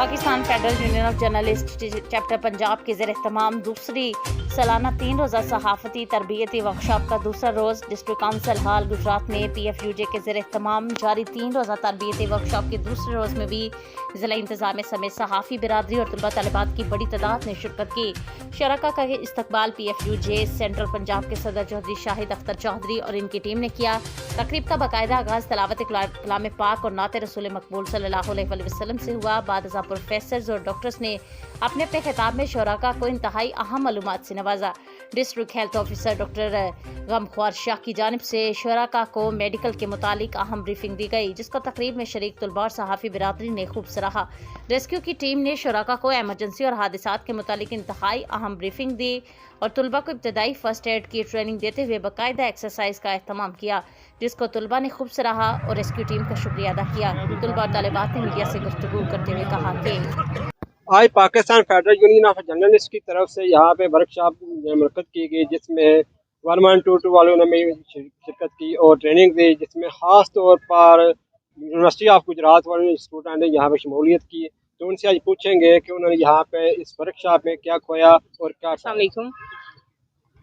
Pakistan federal union of journalist chapter Punjab के ज़ेर-ए-एहतमाम दूसरी सालाना 3 रोज़ा सहाफ़ती तरबियती वर्कशॉप का दूसरा रोज़ डिस्ट्रिक्ट काउंसिल हॉल गुजरात में PFUJ के ज़ेर-ए-एहतमाम जारी 3 रोज़ा तरबियती वर्कशॉप के दूसरे रोज़ में भी ज़िला इंतज़ामिया समेत सहाफ़ी बिरादरी और तलबा तलबात की बड़ी तादाद ने शिरकत की। शरका का इस्तकबाल PFUJ सेंट्रल पंजाब के सदर चौधरी शाहिद अख्तर चौधरी और इनकी टीम ने किया। तकरीब का बाकायदा आगाज़ तलावत कलाम पाक और नात रसूल मकबूल सल्लल्लाहु अलैहि वसल्लम से हुआ। बाद प्रोफेसर्स और डॉक्टर्स ने अपने अपने खिताब में शोराका को इंतहाई अहम मालूमात से नवाजा। District health officer doctor Ghamkhwar Shah की जानिब से शोराका को मेडिकल के मुतालिक अहम ब्रीफिंग दी गई, जिसको तकरीब में शरीक तलबा और सहाफ़ी बिरादरी ने खूब सराहा। रेस्क्यू की टीम ने शोराका को एमरजेंसी और हादसात के मुतालिक इंतहाई अहम ब्रीफिंग दी और तलबा को इब्तदाई फर्स्ट एड की ट्रेनिंग देते हुए बाकायदा एक्सरसाइज का एहतमाम किया, जिसको तलबा ने खूब सराहा और रेस्क्यू टीम का शुक्रिया अदा किया। तलबा और तालिबात ने मीडिया से गुफ्तगू करते हुए कहा कि आज Pakistan federal union of journalist की तरफ से यहाँ पे वर्कशॉप मुनक़्क़द की गई, जिसमें 1122 वालों ने शिरकत की और ट्रेनिंग दी, जिसमें ख़ास तौर पर यूनिवर्सिटी ऑफ गुजरात वाले स्टूडेंट ने यहाँ पे शमूलियत की। तो उनसे आज पूछेंगे कि उन्होंने यहाँ पे इस वर्कशॉप में क्या खोया और क्या। अस्सलाम वालेकुम।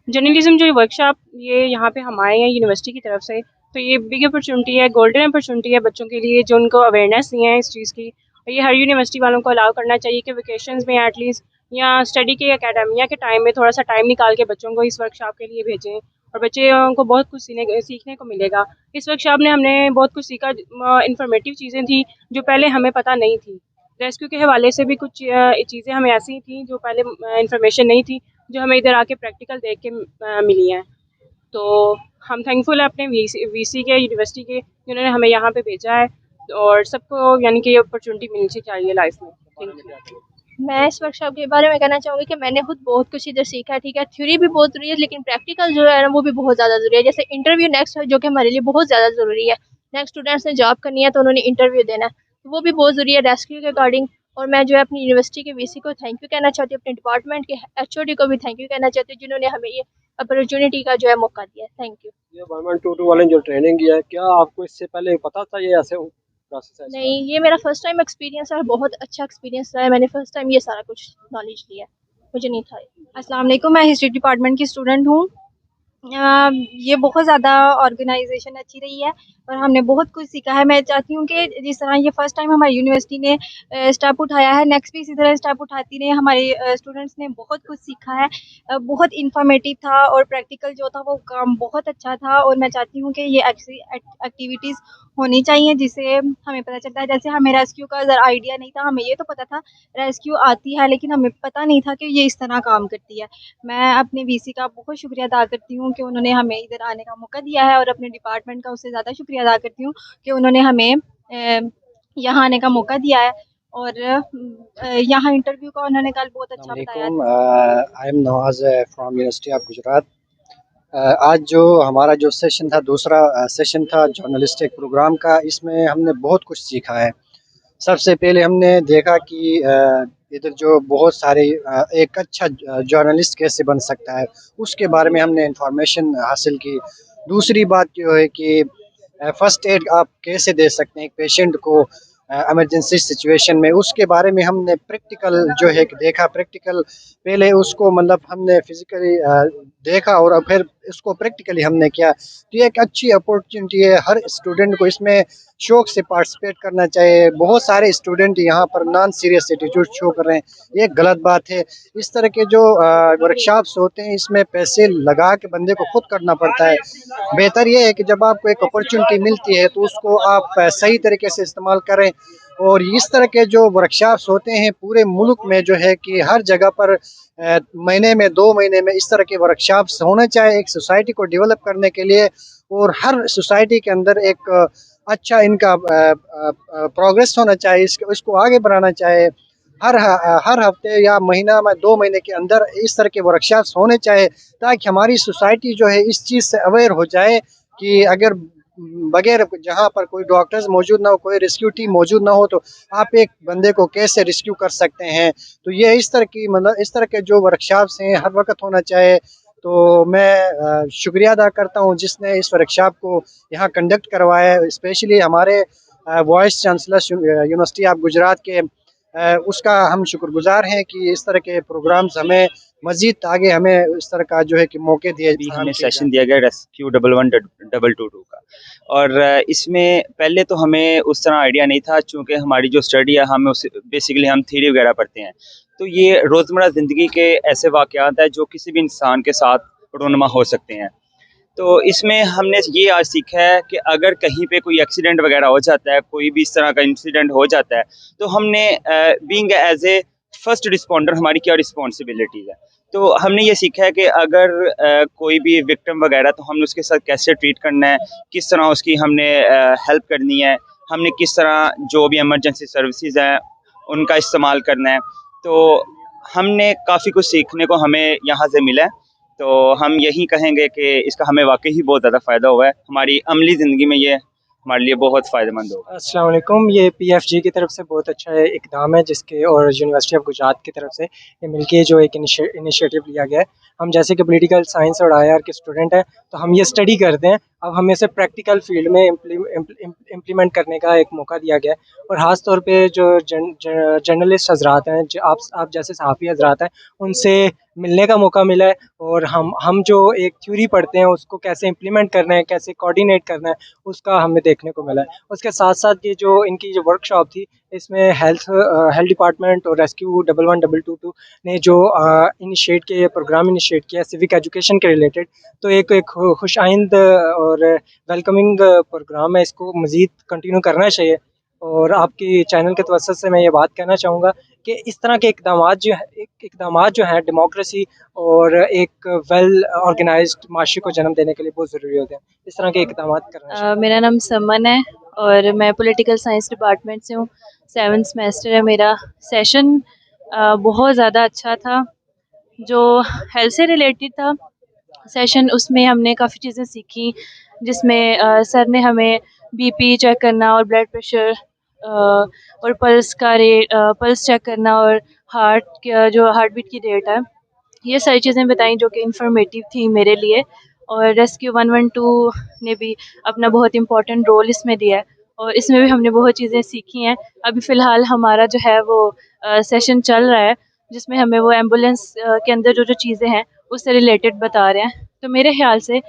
जर्नलिज्म जो वर्कशॉप ये यहाँ पे हम आए हैं यूनिवर्सिटी की तरफ से, तो ये बिग अपॉर्चुनिटी है, गोल्डन अपॉर्चुनिटी है बच्चों के लिए जो उनको अवेयरनेस नहीं है इस चीज़ की। और ये हर यूनिवर्सिटी वालों को अलाउ करना चाहिए कि वेकेशंस में एटलीस्ट या स्टडी के एकेडमिया के टाइम में थोड़ा सा टाइम निकाल के बच्चों को इस वर्कशॉप के लिए भेजें और बच्चों को बहुत कुछ सीखने को मिलेगा। इस वर्कशॉप ने हमने बहुत कुछ सीखा, इंफॉर्मेटिव चीज़ें थी जो पहले हमें पता नहीं थी। रेस्क्यू के हवाले से भी कुछ चीज़ें हमें ऐसी थी जो पहले इंफॉर्मेशन नहीं थी, जो हमें इधर आके प्रैक्टिकल देख के मिली हैं। तो हम थैंकफुल है अपने वीसी के, यूनिवर्सिटी के, जिन्होंने हमें यहाँ पे भेजा है और सबको यानी कि ये अपॉर्चुनिटी मिलनी चाहिए लाइफ में। Thank you. मैं इस वर्कशॉप के बारे में कहना चाहूँगी कि मैंने खुद बहुत कुछ इधर सीखा है। ठीक है, थ्योरी भी बहुत ज़रूरी है, लेकिन प्रैक्टिकल जो है ना वो भी बहुत ज़्यादा ज़रूरी है। जैसे इंटरव्यू नेक्स्ट है, जो कि हमारे लिए बहुत ज़्यादा ज़रूरी है। नेक्स्ट स्टूडेंट्स ने जॉब करनी है तो उन्होंने इंटरव्यू देना है, तो वो भी बहुत ज़रूरी है रेस्क्यू के अकॉर्डिंग। और मैं जो है अपनी यूनिवर्सिटी के वीसी को थैंक यू कहना चाहती हूँ, अपने डिपार्टमेंट के HOD को भी थैंक यू कहना चाहती हूँ, जिन्होंने हमें ये अपॉर्चुनिटी का जो है मौका दिया। Thank you. ये 1122 वाले जो ट्रेनिंग किया है, क्या आपको इससे पहले पता था ये ऐसे प्रोसेस है? नहीं, ये मेरा फर्स्ट टाइम एक्सपीरियंस है और बहुत अच्छा एक्सपीरियंस रहा है। मैंने फर्स्ट टाइम ये सारा कुछ नॉलेज लिया है, मुझे नहीं था। अस्सलाम वालेकुम, मैं हिस्ट्री डिपार्टमेंट की स्टूडेंट हूँ। ये बहुत ज़्यादा ऑर्गेनाइजेशन अच्छी रही है और हमने बहुत कुछ सीखा है। मैं चाहती हूँ कि जिस तरह ये फर्स्ट टाइम हमारी यूनिवर्सिटी ने स्टेप उठाया है, नेक्स्ट भी इसी तरह स्टेप उठाती रहे। हमारे स्टूडेंट्स ने बहुत कुछ सीखा है, बहुत इंफॉर्मेटिव था और प्रैक्टिकल जो था वो काम बहुत अच्छा था। और मैं चाहती हूँ कि ये एक्टिविटीज़ होनी चाहिए, जिससे हमें पता चलता है। जैसे हमें रेस्क्यू का ज़रा आइडिया नहीं था, हमें ये तो पता था रेस्क्यू आती है, लेकिन हमें पता नहीं था कि ये इस तरह काम करती है। मैं अपने वीसी का बहुत शुक्रिया अदा करती हूँ कि उन्होंने हमें इधर आने का मौका दिया है, और अपने डिपार्टमेंट का उससे ज़्यादा शुक्रिया अदा करती हूँ कि उन्होंने हमें यहाँ आने का मौका दिया है। और यहाँ इंटरव्यू का उन्होंने कल बहुत अच्छा बताया। I am Nawaz from university of Gujarat. आज जो हमारा जो सेशन था, दूसरा सेशन था जर्नलिस्टिक प्रोग्राम का, इसमें हमने बहुत कुछ सीखा है। सबसे पहले हमने देखा कि इधर जो बहुत सारे एक अच्छा जर्नलिस्ट कैसे बन सकता है, उसके बारे में हमने इंफॉर्मेशन हासिल की। दूसरी बात जो है कि फ़र्स्ट एड आप कैसे दे सकते हैं एक पेशेंट को इमरजेंसी सिचुएशन में, उसके बारे में हमने प्रैक्टिकल जो है देखा। प्रैक्टिकल पहले उसको मतलब हमने फिज़िकली देखा और फिर इसको प्रैक्टिकली हमने किया। तो ये एक अच्छी अपॉर्चुनिटी है, हर स्टूडेंट को इसमें शौक़ से पार्टिसिपेट करना चाहिए। बहुत सारे स्टूडेंट यहाँ पर नॉन सीरियस एटीट्यूड शो कर रहे हैं, ये गलत बात है। इस तरह के जो वर्कशॉप्स होते हैं, इसमें पैसे लगा के बंदे को खुद करना पड़ता है। बेहतर ये है कि जब आपको एक अपॉर्चुनिटी मिलती है तो उसको आप सही तरीके से इस्तेमाल करें। और इस तरह के जो वर्कशॉप्स होते हैं पूरे मुल्क में जो है कि हर जगह पर महीने में 2 महीने में इस तरह के वर्कशॉप्स होना चाहिए, एक सोसाइटी को डेवलप करने के लिए। और हर सोसाइटी के अंदर एक अच्छा इनका प्रोग्रेस होना चाहिए, इसको आगे बढ़ाना चाहिए। हर हफ्ते या महीना में 2 महीने के अंदर इस तरह के वर्कशॉप्स होने चाहिए, ताकि हमारी सोसाइटी जो है इस चीज़ से अवेयर हो जाए कि अगर बगैर जहाँ पर कोई डॉक्टर्स मौजूद ना हो, कोई रेस्क्यू टीम मौजूद ना हो, तो आप एक बंदे को कैसे रेस्क्यू कर सकते हैं। तो ये इस तरह की मतलब इस तरह के जो वर्कशॉप्स हैं हर वक्त होना चाहिए। तो मैं शुक्रिया अदा करता हूँ जिसने इस वर्कशॉप को यहाँ कंडक्ट करवाया है, स्पेशली हमारे vice chancellor university of Gujarat के उसका हम शुक्रगुजार हैं कि इस तरह के प्रोग्राम्स हमें मज़ीद आगे हमें इस तरह का जो है कि मौके दिए भी हमें सेशन दिया गया रेस्क्यू 111222 का। और इसमें पहले तो हमें उस तरह आइडिया नहीं था, चूँकि हमारी जो स्टडी है हमें उस बेसिकली हम थ्योरी वगैरह पढ़ते हैं, तो ये रोज़मर्रा ज़िंदगी के ऐसे वाक़यात हैं जो किसी भी इंसान के साथ रोनुमा हो सकते हैं। तो इसमें हमने ये आज सीखा है कि अगर कहीं पे कोई एक्सीडेंट वगैरह हो जाता है, कोई भी इस तरह का इंसिडेंट हो जाता है, तो हमने being as a first responder हमारी क्या रिस्पॉन्सिबिलिटीज़ है। तो हमने ये सीखा है कि अगर कोई भी विक्टिम वगैरह, तो हमने उसके साथ कैसे ट्रीट करना है, किस तरह उसकी हमने हेल्प करनी है, हमने किस तरह जो भी इमरजेंसी सर्विसेज हैं उनका इस्तेमाल करना है। तो हमने काफ़ी कुछ सीखने को हमें यहाँ से मिला है। तो हम यही कहेंगे कि इसका हमें वाकई ही बहुत ज़्यादा फ़ायदा हुआ है, हमारी अमली ज़िंदगी में ये हमारे लिए बहुत फ़ायदेमंद होगा। अस्सलाम वालेकुम। ये पीएफजी की तरफ से बहुत अच्छा इकदाम है जिसके और यूनिवर्सिटी ऑफ गुजरात की तरफ से ये मिलके जो एक इनिशिएटिव लिया गया है। हम जैसे कि पॉलिटिकल साइंस और आईआर के स्टूडेंट हैं, तो हम ये स्टडी करते हैं, अब हमें इसे प्रैक्टिकल फील्ड में इम्प्लीमेंट करने का एक मौका दिया गया है। और ख़ास तौर पे जो जर्नलिस्ट हजरात हैं, जो आप जैसे सहाफ़ी हजरात हैं, उनसे मिलने का मौका मिला है। और हम जो एक थ्योरी पढ़ते हैं उसको कैसे इम्प्लीमेंट करना है, कैसे कोऑर्डिनेट करना है, उसका हमें देखने को मिला है। उसके साथ साथ ये जो इनकी जो वर्कशॉप थी, इसमें हेल्थ डिपार्टमेंट और रेस्क्यू 111222 ने जो प्रोग्राम इनिशिएट किया सिविक एजुकेशन के रिलेटेड, तो एक खुश आइंद और वेलकमिंग प्रोग्राम है। इसको मज़ीद कंटिन्यू करना चाहिए। और आपकी चैनल के तवज्जुह से मैं ये बात कहना चाहूँगा कि इस तरह के इक़दामात जो हैं डेमोक्रेसी और एक वेल ऑर्गेनाइज्ड माशरे को जन्म देने के लिए बहुत ज़रूरी होते हैं। इस तरह के इक़दामात करना चाहिए। मेरा नाम समन है और मैं पॉलिटिकल साइंस डिपार्टमेंट से हूँ। 7th सेमेस्टर है मेरा। सेशन बहुत ज़्यादा अच्छा था, जो हेल्थ से रिलेटेड था सेशन। उसमें हमने काफ़ी चीज़ें सीखी, जिसमें सर ने हमें बीपी चेक करना और ब्लड प्रेशर और पल्स चेक करना और हार्ट बीट की रेट है, ये सारी चीज़ें बताई जो कि इंफॉर्मेटिव थी मेरे लिए। और रेस्क्यू 112 ने भी अपना बहुत इम्पोर्टेंट रोल इसमें दिया है और इसमें भी हमने बहुत चीज़ें सीखी हैं। अभी फ़िलहाल हमारा जो है वो सेशन चल रहा है, जिसमें हमें वो एम्बुलेंस के अंदर जो चीज़ें हैं उससे रिलेटेड बता रहे हैं। तो मेरे ख़्याल से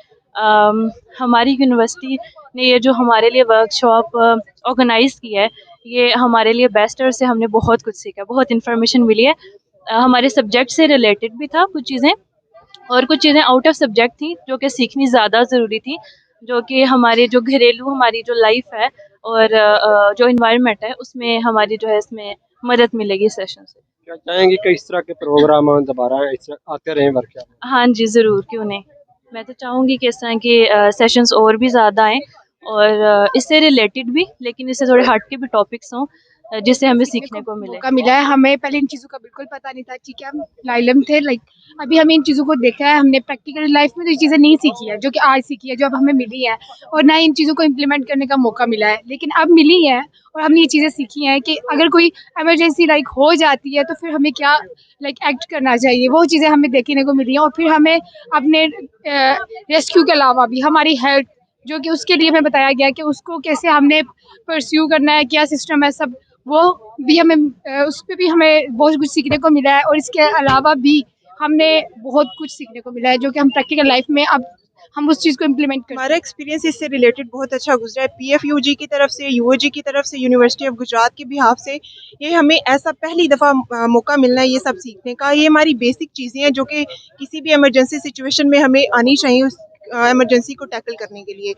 हमारी यूनिवर्सिटी ने ये जो हमारे लिए वर्कशॉप ऑर्गेनाइज़ की है, ये हमारे लिए बेस्ट है। और उससे हमने बहुत कुछ सीखा, बहुत इन्फॉर्मेशन मिली है। हमारे सब्जेक्ट से रिलेटेड भी था कुछ चीज़ें, और कुछ चीज़ें आउट ऑफ सब्जेक्ट थी जो कि सीखनी ज़्यादा ज़रूरी थी, जो कि हमारे जो घरेलू हमारी जो लाइफ है और जो इन्वायरमेंट है उसमें हमारी जो है इसमें मदद मिलेगी सेशन से। क्या चाहेंगे कि इस तरह के प्रोग्राम दोबारा इस तरह आते रहें वर्कशॉप? हाँ जी, ज़रूर, क्यों नहीं। मैं तो चाहूँगी कि इस तरह के सेशंस और भी ज़्यादा आएँ और इससे रिलेटेड भी, लेकिन इससे थोड़े हट के भी टॉपिक्स हों जिससे हमें सीखने को मिले। मौका मिला है। हमें पहले इन चीज़ों का बिल्कुल पता नहीं था, ठीक है, हम लाइलम थे। अभी हमें इन चीज़ों को देखा है, हमने प्रैक्टिकल लाइफ में तो ये चीज़ें नहीं सीखी है जो कि आज सीखी है, जो अब हमें मिली है, और ना इन चीज़ों को इम्प्लीमेंट करने का मौका मिला है। लेकिन अब मिली है और हमने ये चीज़ें सीखी हैं कि अगर कोई इमरजेंसी हो जाती है तो फिर हमें क्या एक्ट करना चाहिए, वो चीज़ें हमें देखने को मिली हैं। और फिर हमें अपने रेस्क्यू के अलावा भी हमारी हेल्थ, जो कि उसके लिए हमें बताया गया कि उसको कैसे हमने परस्यू करना है, क्या सिस्टम है, सब वो भी हमें उस पर भी हमें बहुत कुछ सीखने को मिला है। और इसके अलावा भी हमने बहुत कुछ सीखने को मिला है जो कि हम प्रैक्टिकल लाइफ में अब हम उस चीज़ को इम्प्लीमेंट करें। हमारा एक्सपीरियंस इससे रिलेटेड बहुत अच्छा गुजरा है। पीएफयूजी की तरफ से, यूओजी की तरफ से, यूनिवर्सिटी ऑफ गुजरात के बिहाफ से ये हमें ऐसा पहली दफ़ा मौका मिलना है ये सब सीखने का। ये हमारी बेसिक चीज़ें हैं जो कि किसी भी इमरजेंसी सिचुएशन में हमें आनी चाहिए उस इमरजेंसी को टैकल करने के लिए।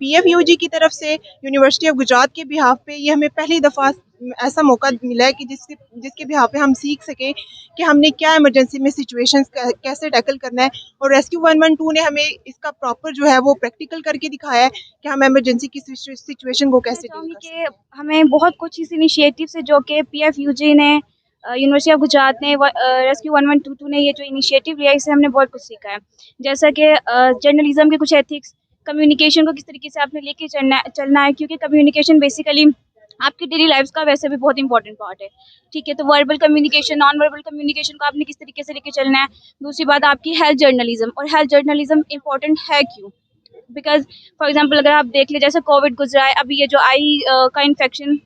पीएफयूजी की तरफ से, यूनिवर्सिटी ऑफ गुजरात के बिहाफ पे ये हमें पहली दफ़ा ऐसा मौका मिला है कि जिसके बिहाफ पे हम सीख सकें कि हमने क्या इमरजेंसी में सिचुएशंस कैसे टैकल करना है। और रेस्क्यू 112 ने हमें इसका प्रॉपर जो है वो प्रैक्टिकल करके दिखाया है कि हम इमरजेंसी की सिचुएशन को कैसे डील कर सकते हैं। हमें बहुत कुछ इस इनिशिएटिव से, जो कि पीएफयूजी ने, यूनिवर्सिटी ऑफ गुजरात ने, रेस्क्यू 1122 ने ये जो इनिशिएटिव लिया, इससे हमने बहुत कुछ सीखा है। जैसा कि जर्नलिज्म के कुछ एथिक्स, कम्युनिकेशन को किस तरीके से आपने लेके चलना है, क्योंकि कम्युनिकेशन बेसिकली आपकी डेली लाइफ का वैसे भी बहुत इंपॉर्टेंट पार्ट है, ठीक है। तो verbal communication, non verbal communication को आपने किस तरीके से लेके चलना है। दूसरी बात आपकी हेल्थ जर्नलिज्म, और हेल्थ जर्नलिज्म इंपॉर्टेंट है क्यों, बिकॉज फॉर एग्जांपल अगर आप देख ले जैसे कोविड गुजरा है, अभी ये जो आई का इन्फेक्शन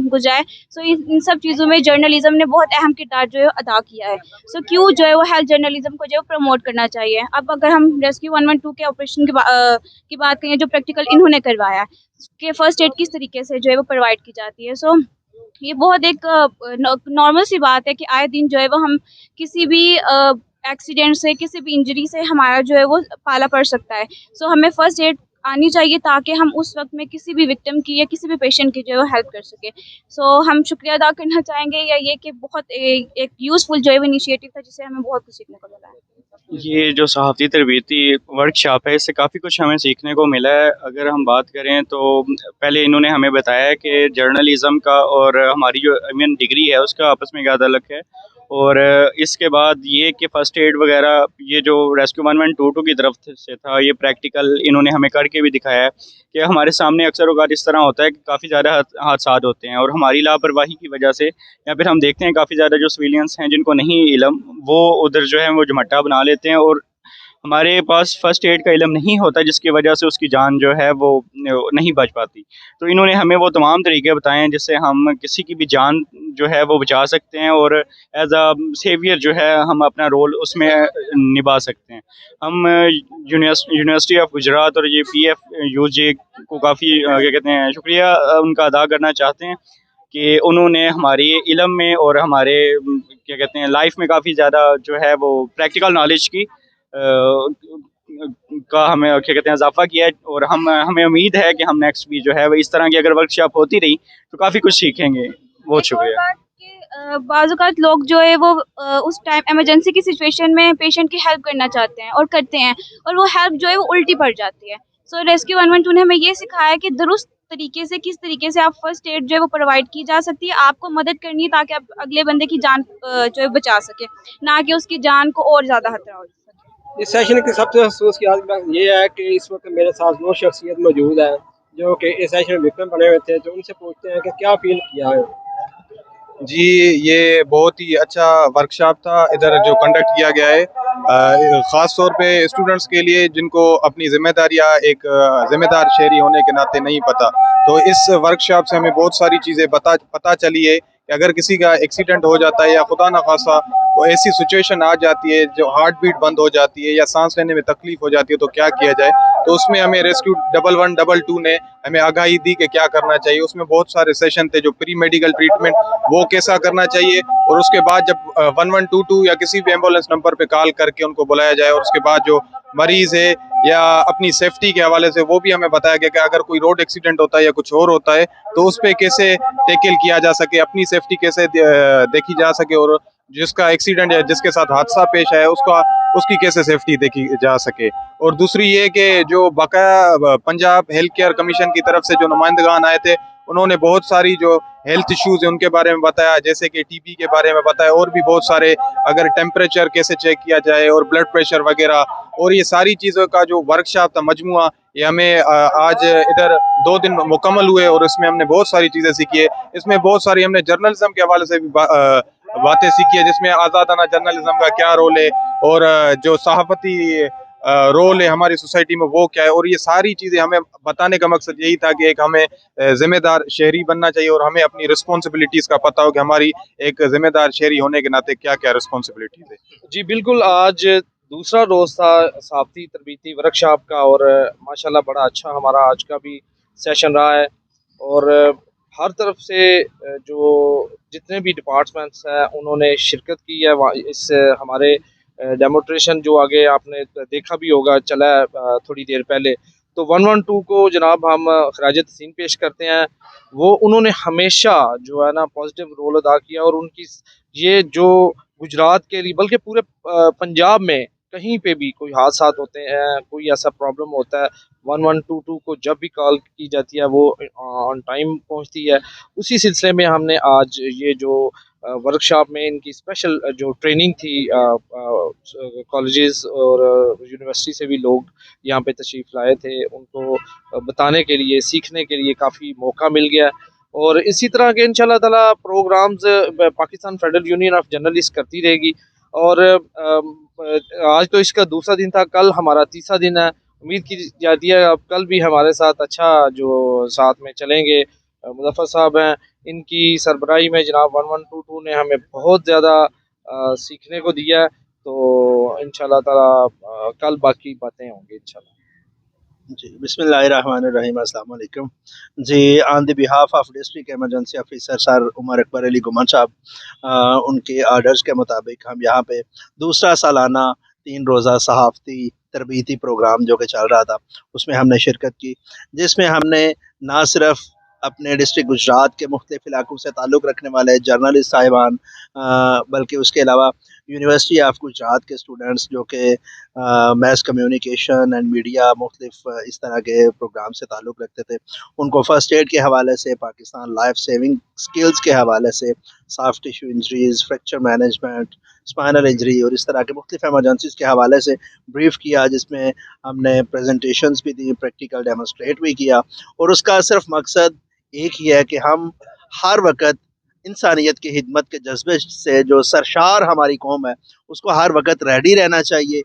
गुजरा है, सो इन सब चीज़ों में जर्नलिज्म ने बहुत अहम किरदार जो है अदा किया है। सो क्यों जो है वो हेल्थ जर्नलिज्म को जो है प्रमोट करना चाहिए। अब अगर हम रेस्क्यू 112 के ऑपरेशन की बात करें, जो प्रैक्टिकल इन्होंने करवाया है कि फर्स्ट एड किस तरीके से जो है वो प्रोवाइड की जाती है। सो ये बहुत एक नॉर्मल सी बात है कि आए दिन जो है वो हम किसी भी एक्सीडेंट से, किसी भी इंजरी से हमारा जो है वो पाला पड़ सकता है। सो हमें फर्स्ट एड आनी चाहिए ताकि हम उस वक्त में किसी भी विक्टिम की या किसी भी पेशेंट की जो है वो हेल्प कर सके। सो हम शुक्रिया अदा करना चाहेंगे या ये कि बहुत एक यूज़फुल जो है वो इनिशिएटिव था जिससे हमें बहुत कुछ सीखने को मिला है। ये जो सहाफ़ती तरबियती वर्कशॉप है, इससे काफ़ी कुछ हमें सीखने को मिला है। अगर हम बात करें तो पहले इन्होंने हमें बताया कि जर्नलिज़म का और हमारी जो इवन डिग्री है उसका आपस में क्या ताल्लुक़ है, और इसके बाद ये कि फ़र्स्ट एड वगैरह ये जो रेस्क्यू 1122 की तरफ से था, ये प्रैक्टिकल इन्होंने हमें करके भी दिखाया है कि हमारे सामने अक्सर औक़ात इस तरह होता है कि काफ़ी ज़्यादा हादसात होते हैं और हमारी लापरवाही की वजह से, या फिर हम देखते हैं काफ़ी ज़्यादा जो सिविलियंस हैं जिनको नहीं इल्म, वो उधर जो है वो झमट्टा बना लेते हैं और हमारे पास फ़र्स्ट एड का इल्म नहीं होता, जिसकी वजह से उसकी जान जो है वो नहीं बच पाती। तो इन्होंने हमें वो तमाम तरीके बताए हैं जिससे हम किसी की भी जान जो है वो बचा सकते हैं और एज अ सेवियर जो है हम अपना रोल उसमें निभा सकते हैं। हम यूनिवर्सिटी ऑफ गुजरात और ये PFUJ को काफ़ी क्या कहते हैं शुक्रिया उनका अदा करना चाहते हैं कि उन्होंने हमारी इल्म में और हमारे क्या कहते हैं लाइफ में काफ़ी ज़्यादा जो है वो प्रैक्टिकल नॉलेज की का हमें क्या कहते हैं इजाफा किया है, और हमें उम्मीद है कि हम नेक्स्ट भी जो है वो इस तरह की अगर वर्कशॉप होती रही तो काफ़ी कुछ सीखेंगे। बहुत शुक्रिया। बाज़ लोग जो है वो उस टाइम इमरजेंसी की सिचुएशन में पेशेंट की हेल्प करना चाहते हैं और करते हैं, और वो हेल्प जो है वो उल्टी पड़ जाती है। सो रेस्क्यू 112 ने हमें ये सिखाया कि दुरुस्त तरीके से किस तरीके से आप फर्स्ट एड जो है वो प्रोवाइड की जा सकती है। आपको मदद करनी है ताकि आप अगले बंदे की जान जो है बचा सके, ना कि उसकी जान को और ज़्यादा खतरा हो सके। इस सेशन की सबसे अफसोस की बात ये है कि इस वक्त मेरे साथ वो शख्सियत मौजूद है जो कि इस सेशन में विक्टिम बने हुए थे, तो उनसे पूछते हैं कि क्या फील किया है। जी, ये बहुत ही अच्छा वर्कशॉप था इधर जो कंडक्ट किया गया है, ख़ास तौर पे स्टूडेंट्स के लिए जिनको अपनी ज़िम्मेदारियाँ एक ज़िम्मेदार शहरी होने के नाते नहीं पता। तो इस वर्कशॉप से हमें बहुत सारी चीज़ें पता चली है कि अगर किसी का एक्सीडेंट हो जाता है या खुदा न खासा तो ऐसी सिचुएशन आ जाती है जो हार्ट बीट बंद हो जाती है या सांस लेने में तकलीफ हो जाती है, तो क्या किया जाए। तो उसमें हमें रेस्क्यू 1122 ने हमें आगाही दी कि क्या करना चाहिए। उसमें बहुत सारे सेशन थे, जो प्री मेडिकल ट्रीटमेंट वो कैसा करना चाहिए, और उसके बाद जब 1122 या किसी भी एम्बुलेंस नंबर पे कॉल करके उनको बुलाया जाए, और उसके बाद जो मरीज़ है या अपनी सेफ्टी के हवाले से वो भी हमें बताया गया कि अगर कोई रोड एक्सीडेंट होता है या कुछ और होता है तो उस पर कैसे टैकल किया जा सके, अपनी सेफ्टी कैसे देखी जा सके, और जिसका एक्सीडेंट या जिसके साथ हादसा पेश आया उसकी कैसे सेफ्टी देखी जा सके। और दूसरी ये कि जो बकाया पंजाब हेल्थ केयर कमीशन की तरफ से जो नुमाइंदगान आए थे, उन्होंने बहुत सारी जो हेल्थ इश्यूज़ है उनके बारे में बताया, जैसे कि टीबी के बारे में बताया, और भी बहुत सारे, अगर टेम्परेचर कैसे चेक किया जाए और ब्लड प्रेशर वगैरह, और ये सारी चीज़ों का जो वर्कशॉप था मजमुआ, ये हमें आज इधर 2 दिन मुकम्मल हुए और इसमें हमने बहुत सारी चीज़ें सीखी है। इसमें बहुत सारी हमने जर्नलिज्म के हवाले से भी बातें सीखी है, जिसमें आज़ादाना जर्नलिज्म का क्या रोल है और जो सहाफ़ती रोल है हमारी सोसाइटी में वो क्या है। और ये सारी चीज़ें हमें बताने का मकसद यही था कि एक हमें ज़िम्मेदार शहरी बनना चाहिए और हमें अपनी रिस्पॉन्सिबिलिटीज़ का पता हो कि हमारी एक ज़िम्मेदार शहरी होने के नाते क्या क्या रिस्पॉन्सिबिलिटीज़ है। जी बिल्कुल, आज दूसरा रोज़ था सहाफ़ती तरबीती वर्कशॉप का और माशाल्लाह बड़ा अच्छा हमारा आज का भी सेशन रहा है, और हर तरफ से जो जितने भी डिपार्टमेंट्स हैं उन्होंने शिरकत की है। इस हमारे डेमोन्स्ट्रेशन जो आगे आपने देखा भी होगा चला है थोड़ी देर पहले, तो 112 को जनाब हम खराज तहसीन पेश करते हैं। वो उन्होंने हमेशा जो है ना पॉजिटिव रोल अदा किया, और उनकी ये जो गुजरात के लिए बल्कि पूरे पंजाब में कहीं पे भी कोई हादसात होते हैं, कोई ऐसा प्रॉब्लम होता है, 1122 को जब भी कॉल की जाती है वो ऑन टाइम पहुंचती है। उसी सिलसिले में हमने आज ये जो वर्कशॉप में इनकी स्पेशल जो ट्रेनिंग थी, कॉलेजेस और यूनिवर्सिटी से भी लोग यहाँ पे तशरीफ़ लाए थे, उनको बताने के लिए, सीखने के लिए काफ़ी मौका मिल गया। और इसी तरह के इंशाल्लाह ताला programs Pakistan federal union of journalist करती रहेगी। और आज तो इसका दूसरा दिन था, कल हमारा तीसरा दिन है, उम्मीद की जाती है अब कल भी हमारे साथ अच्छा जो साथ में चलेंगे मुज़फ़्फ़र साहब हैं, इनकी सरबराही में जनाब 1122 ने हमें बहुत ज़्यादा सीखने को दिया है। तो इंशाल्लाह ताला कल बाकी बातें होंगी इंशाल्लाह। जी बिस्मिल्लाहिर्रहमानिर्रहीम, अस्सलाम वालेकुम। जी, on the behalf of district emergency officer sir Umar Akbar Ali Guman Sahab, उनके आर्डर्स के मुताबिक हम यहाँ पे दूसरा सालाना 3 रोज़ा सहाफ़ती तरबीती प्रोग्राम जो कि चल रहा था उसमें हमने शिरकत की, जिसमें हमने ना सिर्फ़ अपने डिस्ट्रिक्ट गुजरात के मुख्तलिफ़ इलाकों से ताल्लुक़ रखने वाले जर्नलिस्ट साहिबान, बल्कि उसके अलावा यूनिवर्सिटी ऑफ गुजरात के स्टूडेंट्स जो कि मैस कम्युनिकेशन एंड मीडिया मुख्तलिफ इस तरह के प्रोग्राम से ताल्लुक़ रखते थे, उनको फ़र्स्ट एड के हवाले से, पाकिस्तान लाइफ सेविंग स्किल्स के हवाले से, soft tissue injuries, fracture management, spinal injury और इस तरह के मुख्तलिफ एमरजेंसीज़ के हवाले से ब्रीफ़ किया, जिसमें हमने प्रेजेंटेशंस भी दी, प्रैक्टिकल डेमोस्ट्रेट भी किया। और उसका सिर्फ मकसद एक ही है कि हम हर वक़्त इंसानियत की खिदमत के जज्बे से जो सरशार हमारी कौम है उसको हर वक़्त रेडी रहना चाहिए,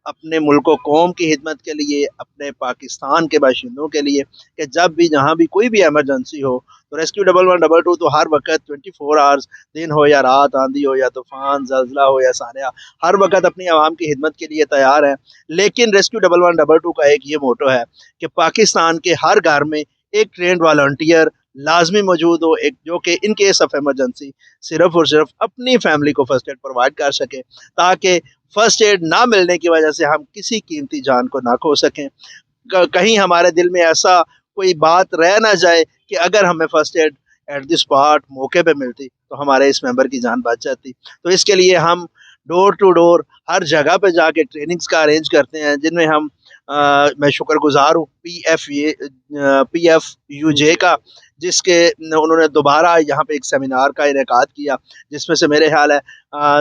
अपने मुल्क व कौम की खिदमत के लिए, अपने पाकिस्तान के बाशिंदों के लिए, कि जब भी जहाँ भी कोई भी एमरजेंसी हो तो रेस्क्यू 1112 तो हर वक़्त 24 आवर्स, दिन हो या रात, आंधी हो या तूफ़ान, ज़लज़ला हो या सानिया, हर वक़्त अपनी आवाम की खिदमत के लिए तैयार है। लेकिन रेस्क्यू 1112 का एक ये मोटो है कि पाकिस्तान के हर घर में एक ट्रेंड वॉलंटियर लाजमी मौजूद हो, एक जो कि इन केस ऑफ एमरजेंसी सिर्फ़ और सिर्फ अपनी फैमिली को फ़र्स्ट एड प्रोवाइड कर सके, ताकि फ़र्स्ट एड ना मिलने की वजह से हम किसी कीमती जान को ना खो सकें। कहीं हमारे दिल में ऐसा कोई बात रह ना जाए कि अगर हमें first aid at the spot मौके पे मिलती तो हमारे इस मेंबर की जान बच जाती। तो इसके लिए हम डोर टू डोर हर जगह पे जाके ट्रेनिंग्स का अरेंज करते हैं, जिनमें हम मैं शुक्रगुज़ार हूँ PFUJ का, जिसके उन्होंने दोबारा यहाँ पे एक सेमिनार का इनेकाद किया, जिसमें से मेरे ख्याल है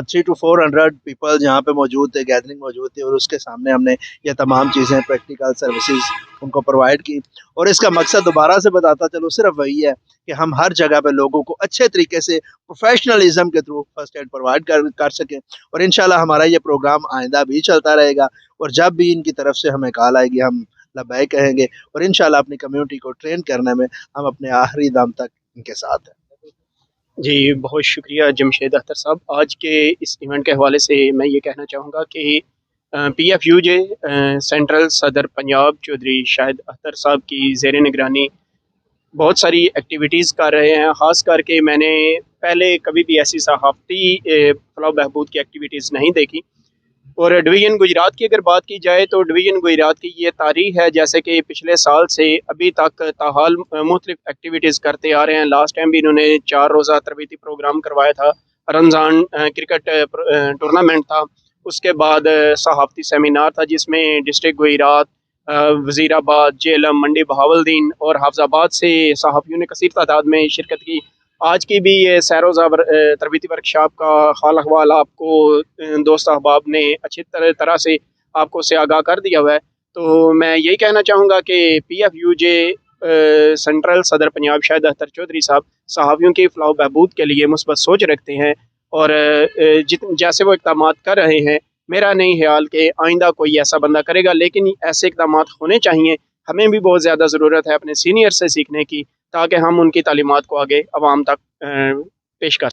300 to 400 पीपल यहाँ पे मौजूद थे, गैदरिंग मौजूद थी, और उसके सामने हमने ये तमाम चीज़ें प्रैक्टिकल सर्विसेज उनको प्रोवाइड की। और इसका मकसद दोबारा से बताता चलो सिर्फ वही है कि हम हर जगह पे लोगों को अच्छे तरीके से प्रोफेशनलिज्म के थ्रू फर्स्ट एड प्रोवाइड कर सकें। और इंशाल्लाह हमारा ये प्रोग्राम आइंदा भी चलता रहेगा, और जब भी इनकी तरफ से हमें कॉल आएगी हम लब्बैक कहेंगे, और इंशाल्लाह अपनी कम्युनिटी को ट्रेन करने में हम अपने आखिरी दम तक इनके साथ हैं। जी, बहुत शुक्रिया जमशेद अख्तर साहब। आज के इस इवेंट के हवाले से मैं ये कहना चाहूँगा कि PFUJ सेंट्रल सदर पंजाब चौधरी शाहिद अख्तर साहब की ज़ेर निगरानी बहुत सारी एक्टिविटीज़ कर रहे हैं। ख़ास करके मैंने पहले कभी भी ऐसी सहाफ़ती फलाह बहबूद की एक्टिविटीज़ नहीं देखी। और डिवीज़न गुजरात की अगर बात की जाए तो डिवीज़न गुजरात की ये तारीख़ है, जैसे कि पिछले साल से अभी तक ताहाल मुख्तलिफ़ एक्टिविटीज़ करते आ रहे हैं। लास्ट टाइम भी इन्होंने 4 रोज़ा तरबीती प्रोग्राम करवाया था, रमज़ान क्रिकेट टूर्नामेंट था, उसके बाद सहाफ़ती सेमिनार था जिसमें डिस्ट्रिक्ट गुजरात, वज़ीराबाद, जेहलम, मंडी बहावलदीन और हाफजाबाद से सहाफ़ियों ने कसीर तादाद में शिरकत की। आज की भी ये सैर-ओ-ज़ा तरबीती वर्कशॉप का हाल अहवाल आपको दोस्त अहबाब ने अच्छी तरह से आपको से आगाह कर दिया हुआ है। तो मैं यही कहना चाहूँगा कि PFUJ सेंट्रल सदर पंजाब शाहिद अख्तर चौधरी साहब सहाफ़ियों की फलाह बहबूद के लिए मुस्बत सोच रखते हैं, और जैसे वो इक़दामात कर रहे हैं, मेरा नहीं ख्याल कि आइंदा कोई ऐसा बंदा करेगा, लेकिन ऐसे इक़दामात होने चाहिए। हमें भी बहुत ज़्यादा ज़रूरत है अपने सीनियर से सीखने की, ताकि हम उनकी तालीमात को आगे अवाम तक पेश कर